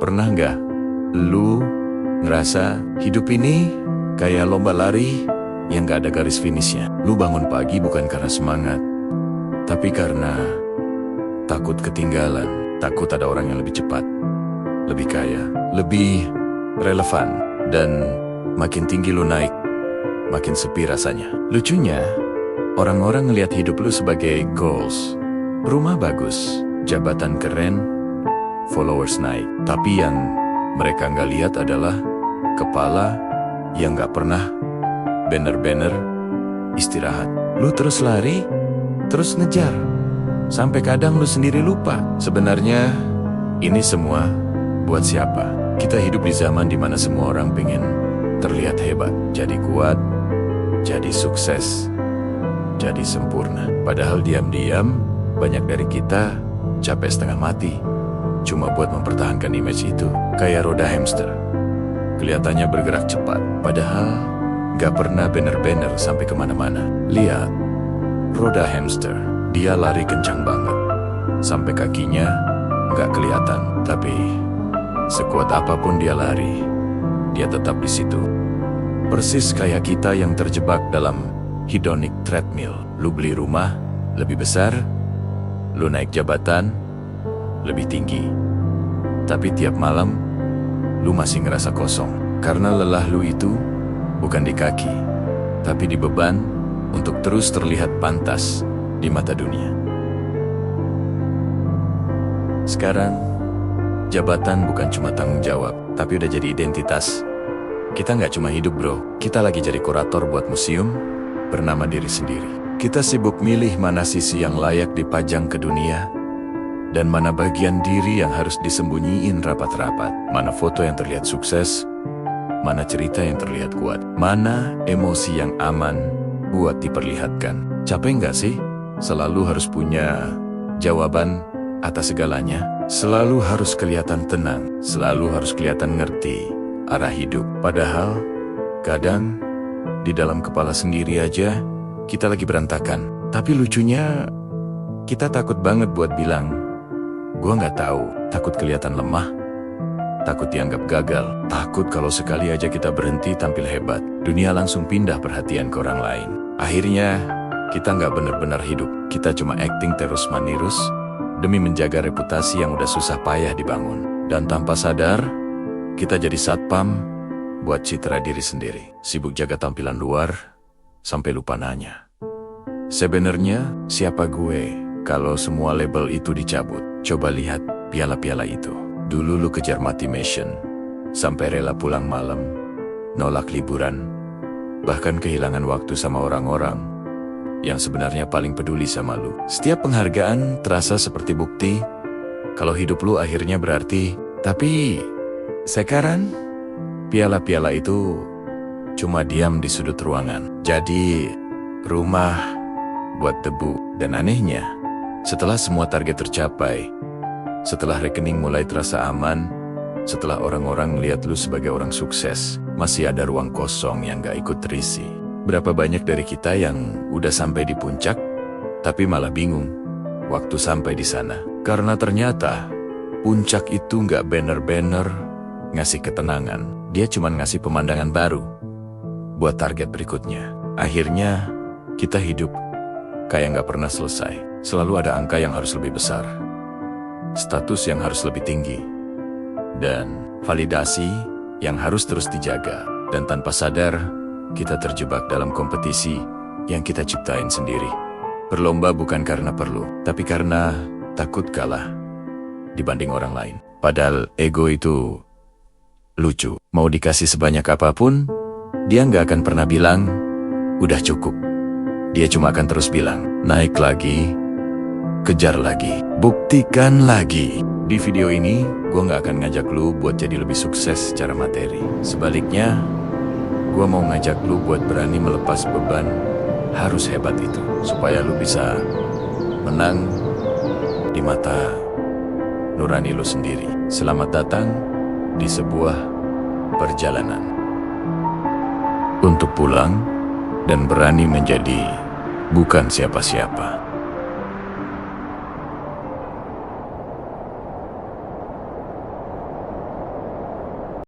Pernah nggak lu ngerasa hidup ini kayak lomba lari yang gak ada garis finishnya? Lu bangun pagi bukan karena semangat, tapi karena takut ketinggalan, takut ada orang yang lebih cepat, lebih kaya, lebih relevan, dan makin tinggi lu naik, makin sepi rasanya. Lucunya, orang-orang ngelihat hidup lu sebagai goals. Rumah bagus, jabatan keren, followers naik. Tapi yang mereka nggak lihat adalah kepala yang nggak pernah banner-banner istirahat. Lu terus lari, terus ngejar, sampai kadang lu sendiri lupa. Sebenarnya ini semua buat siapa? Kita hidup di zaman dimana semua orang pengen terlihat hebat, jadi kuat, jadi sukses, jadi sempurna. Padahal diam-diam banyak dari kita capek setengah mati cuma buat mempertahankan image itu. Kayak roda hamster, kelihatannya bergerak cepat, padahal gak pernah banner-banner sampai kemana-mana. Lihat, roda hamster, dia lari kencang banget, sampai kakinya gak kelihatan. Tapi sekuat apapun dia lari, dia tetap di situ. Persis kayak kita yang terjebak dalam hedonic treadmill. Lu beli rumah lebih besar, lu naik jabatan lebih tinggi, tapi tiap malam lu masih ngerasa kosong. Karena lelah lu itu bukan di kaki, tapi di beban untuk terus terlihat pantas di mata dunia. Sekarang, jabatan bukan cuma tanggung jawab, tapi udah jadi identitas. Kita nggak cuma hidup bro, kita lagi jadi kurator buat museum bernama diri sendiri. Kita sibuk milih mana sisi yang layak dipajang ke dunia, dan mana bagian diri yang harus disembunyiin rapat-rapat. Mana foto yang terlihat sukses, mana cerita yang terlihat kuat, mana emosi yang aman buat diperlihatkan. Capek nggak sih? Selalu harus punya jawaban atas segalanya. Selalu harus kelihatan tenang, selalu harus kelihatan ngerti arah hidup. Padahal, kadang di dalam kepala sendiri aja kita lagi berantakan. Tapi lucunya, kita takut banget buat bilang, gua nggak tahu. Takut kelihatan lemah, takut dianggap gagal, takut kalau sekali aja kita berhenti tampil hebat, dunia langsung pindah perhatian ke orang lain. Akhirnya, kita nggak benar-benar hidup. Kita cuma acting terus-menerus demi menjaga reputasi yang udah susah payah dibangun. Dan tanpa sadar, kita jadi satpam buat citra diri sendiri. Sibuk jaga tampilan luar, sampai lupa nanya, sebenarnya siapa gue kalau semua label itu dicabut? Coba lihat piala-piala itu. Dulu lu kejar mati mission, sampai rela pulang malam, nolak liburan, bahkan kehilangan waktu sama orang-orang yang sebenarnya paling peduli sama lu. Setiap penghargaan terasa seperti bukti kalau hidup lu akhirnya berarti. Tapi sekarang piala-piala itu cuma diam di sudut ruangan, jadi rumah buat debu. Dan anehnya, setelah semua target tercapai, setelah rekening mulai terasa aman, setelah orang-orang melihat lu sebagai orang sukses, masih ada ruang kosong yang gak ikut terisi. Berapa banyak dari kita yang udah sampai di puncak, tapi malah bingung waktu sampai di sana. Karena ternyata puncak itu gak banner-banner ngasih ketenangan, dia cuma ngasih pemandangan baru buat target berikutnya. Akhirnya kita hidup kayak gak pernah selesai. Selalu ada angka yang harus lebih besar, status yang harus lebih tinggi, dan validasi yang harus terus dijaga. Dan tanpa sadar, kita terjebak dalam kompetisi yang kita ciptain sendiri. Berlomba bukan karena perlu, tapi karena takut kalah dibanding orang lain. Padahal ego itu lucu. Mau dikasih sebanyak apapun, dia nggak akan pernah bilang, udah cukup. Dia cuma akan terus bilang, naik lagi, kejar lagi, buktikan lagi. Di video ini, gue gak akan ngajak lu buat jadi lebih sukses secara materi. Sebaliknya, gue mau ngajak lu buat berani melepas beban harus hebat itu, supaya lu bisa menang di mata nurani lu sendiri. Selamat datang di sebuah perjalanan untuk pulang dan berani menjadi bukan siapa-siapa.